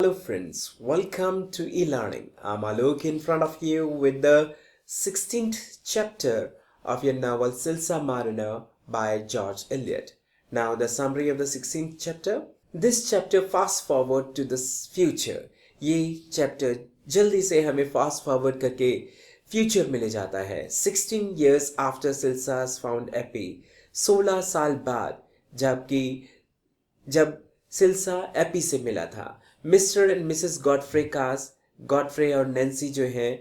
Hello friends, welcome to e-learning. I'm Alok in front of you with the 16th chapter of your novel Silsa Mariner by George Eliot. Now the summary of the 16th chapter. This chapter fast forward to the future. ये chapter जल्दी से हमें fast forward करके future में ले जाता है. 16 years after Silsa's found Epi, 16 साल बाद जब सिल्सा एपी से मिला था. मिस्टर एंड मिसेस गॉडफ्रे और नैन्सी जो हैं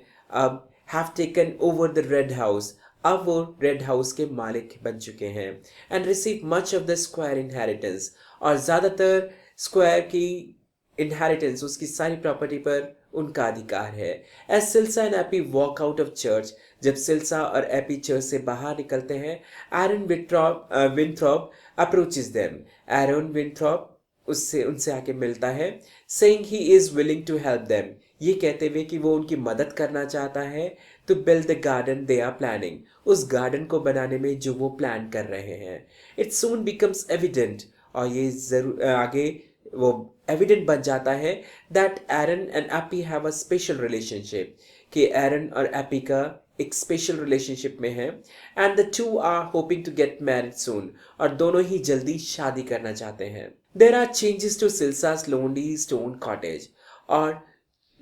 अब have taken over the red house. अब वो रेड हाउस के मालिक बन चुके हैं. And receive much of the square inheritance. और ज़्यादातर स्क्वायर की इनहेरिटेंस, उसकी सारी प्रॉपर्टी पर उनका अधिकार है. As Silas and Eppie walk out of church, जब सिल्सा और एपी चर्च से बाहर निकलते हैं, एरन विंथ्रॉप अप्रोचेस देम. एरन विंथ्रॉप उनसे आके मिलता है, saying he is willing to help them. ये कहते हुए कि वो उनकी मदद करना चाहता है. To build the garden they are planning, उस गार्डन को बनाने में जो वो प्लान कर रहे हैं. इट सून बिकम्स एविडेंट, और ये जरूर आगे वो एविडेंट बन जाता है that Aaron and AP have a special relationship, कि एरन और एपी का एक स्पेशल रिलेशनशिप में है. And the two are hoping to get married soon, और दोनों ही जल्दी शादी करना चाहते हैं. There are changes to Silas's lonely stone cottage, और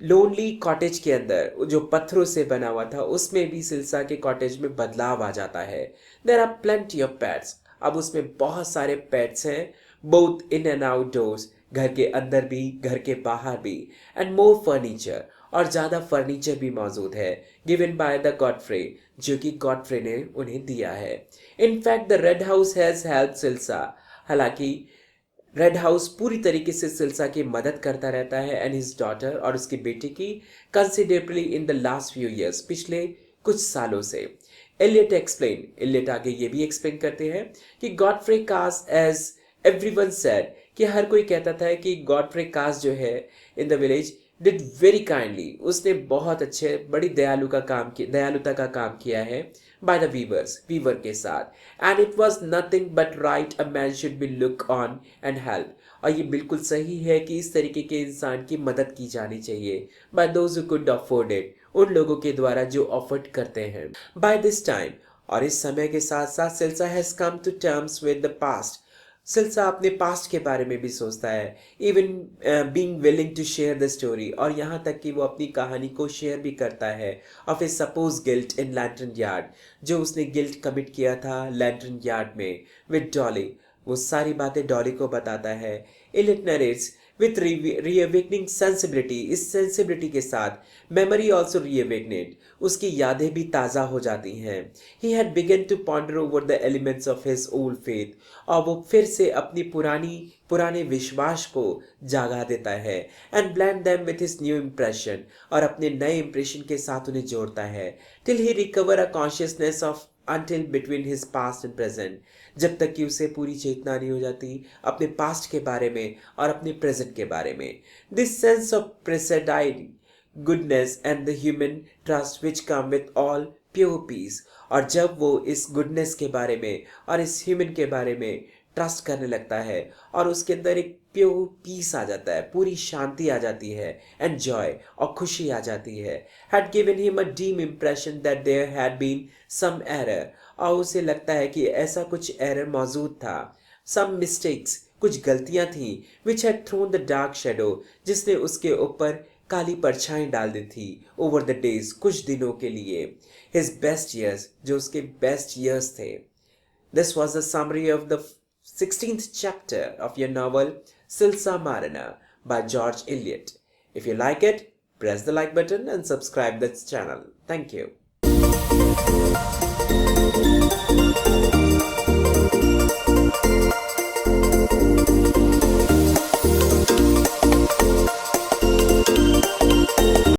लोनली कॉटेज के अंदर जो पत्थरों से बना हुआ था उसमें भी सिल्सा के कॉटेज में बदलाव आ जाता है. There are plenty of pets, अब उसमें बहुत सारे पेट्स हैं, बोथ इन एंड आउटडोर्स, घर के अंदर भी घर के बाहर भी. एंड मोर फर्नीचर, और ज़्यादा फर्नीचर भी मौजूद है, गिवन बाय द गॉडफ्रे, जो कि गॉडफ्रे ने उन्हें दिया है. In fact the red house has help Silas, हालांकि रेड हाउस पूरी तरीके से सिल्सा की मदद करता रहता है एंड हिज डॉटर, और उसकी बेटी की, considerably in the last few years, पिछले कुछ सालों से. एलियट आगे ये भी एक्सप्लेन करते हैं कि गॉडफ्रे कास, एज एवरीवन सेड, कि हर कोई कहता था कि गॉडफ्रे कास जो है in the village did very kindly, उसने बहुत अच्छे बड़ी दयालुता का काम किया है बाय द वीवर के साथ. And it was nothing but right a man should be look on and help, और ये बिल्कुल सही है कि इस तरीके के इंसान की मदद की जानी चाहिए by those who could afford it, उन लोगों के द्वारा जो अफोर्ड करते हैं. बाय दिस टाइम, और इस समय के साथ साथ, Silas has come to terms with the past. Silas अपने पास्ट के बारे में भी सोचता है, even being willing to share the story, और यहाँ तक कि वो अपनी कहानी को शेयर भी करता है of A suppose guilt in lantern yard, जो उसने गिल्ट कमिट किया था लैंटर्न यार्ड में विद डॉली. वो सारी बातें डॉली को बताता है. It narrates with reawakening sensibility, इस सेंसिबिलिटी के साथ मेमोरी ऑल्सो रीअवेकनेड, उसकी यादें भी ताज़ा हो जाती हैं. He had begun to ponder over the elements of his old faith, और वो फिर से अपनी पुराने विश्वास को जागा देता है. And blend them with his new impression, और अपने नए इम्प्रेशन के साथ उन्हें जोड़ता है. Till he recover a consciousness of until between his past and present, जब तक कि उसे पूरी चेतना नहीं हो जाती अपने पास्ट के बारे में और अपने प्रेजेंट के बारे में. This sense of presiding goodness and the human trust which come with all pure peace, और जब वो इस गुडनेस के बारे में और इस ह्यूमन के बारे में ट्रस्ट करने लगता है, और उसके अंदर एक प्योर पीस आ जाता है, पूरी शांति आ जाती है, एंड जॉय और खुशी आ जाती है. Had given him a dim impression that there had been some error, और उसे लगता है कि ऐसा कुछ एरर मौजूद था. सम मिस्टेक्स, कुछ गलतियां थी, which had thrown the dark shadow, जिसने उसके ऊपर काली परछाई डाल दी थी, ओवर द डेज, कुछ दिनों के लिए. हिज बेस्ट ईयर्स, जो उसके बेस्ट ईयर्स थे. This was the summary of the 16th chapter of your novel Silsa Mariner by George Eliot. If you like it, press the like button and subscribe this channel. Thank you.